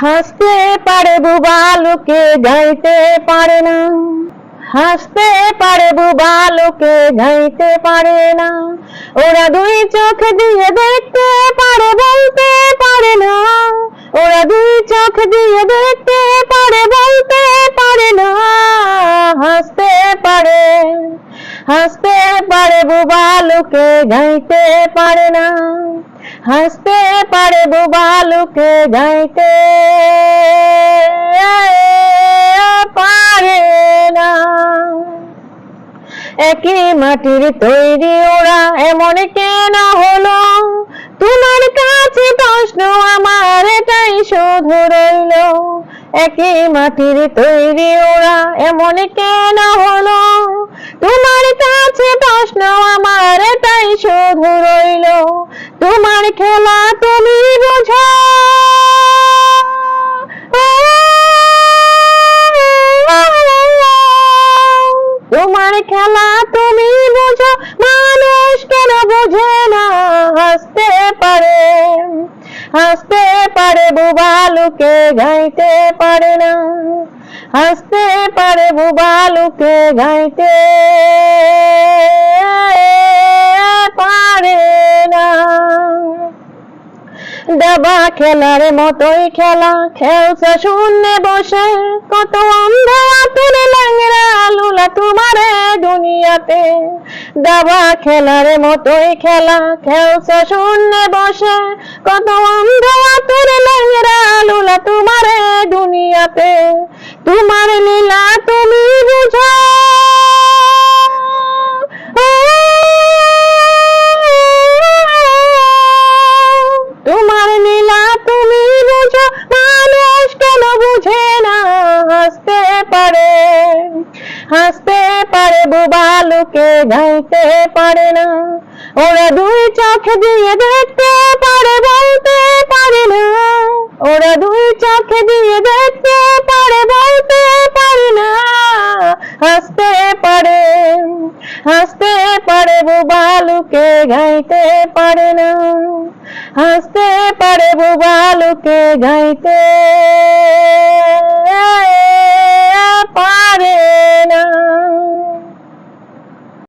হাসতে পারে বোবা লোকে গাইতে পারে না, হাসতে পারে বোবা লোকে গাইতে পারে না। ওরা দুই চোখ দিয়ে দেখতে পারে বলতে পারে না, ওরা দুই চোখ দিয়ে দেখতে পারে বলতে পারে না। হাসতে পারে, হাসতে পারে বোবা লোকে গাইতে পারে না, হাসতে পারে বোবা লোকে গাইতে পারে না। একই মাটির তৈরি ওরা এমন কেন হলো, তোমার কাছে প্রশ্ন আমার এটাই শুধু রইল। একই মাটির তৈরি ওরা এমন কেন হলো, তোমার কাছে প্রশ্ন আমার এটাই শুধু রইল। তোমার খেলা তুমি বোঝো, তোমার খেলা তুমি বোঝো, মানুষ কেন বোঝে না। হাসতে পারে, হাসতে পারে বোবা লোকে গাইতে পারে না, হাসতে পারে বোবা লোকে গাইতে পারে না। দাবা খেলার মতোই খেলা খেলছে শূন্যে বসে, কত অন্ধ আতুরে ল্যাংড়া লুলা তোমার দুনিয়াতে। দাবা খেলার মতোই খেলা খেলছে শূন্যে বসে, কত অন্ধ আতুরে ল্যাংড়া লুলা তোমার দুনিয়াতে। তোমার লীলা তুমি বুঝো, তোমার লীলা তুমি বুঝো, মানুষ কেন বুঝে না। হাসতে পারে, হাসতে পারে বোবা লোকে গাইতে পারে না। ওরা দুই চোখ দিয়ে দেখতে পারে বলতে পারে না, ওরা দুই চোখ দিয়ে দেখতে পারে বলতে পারে না। হাসতে পারে, হাসতে পারে বোবা লোকে গাইতে পারে না, হাসতে পারে বোবা লোকে গাইতে পারে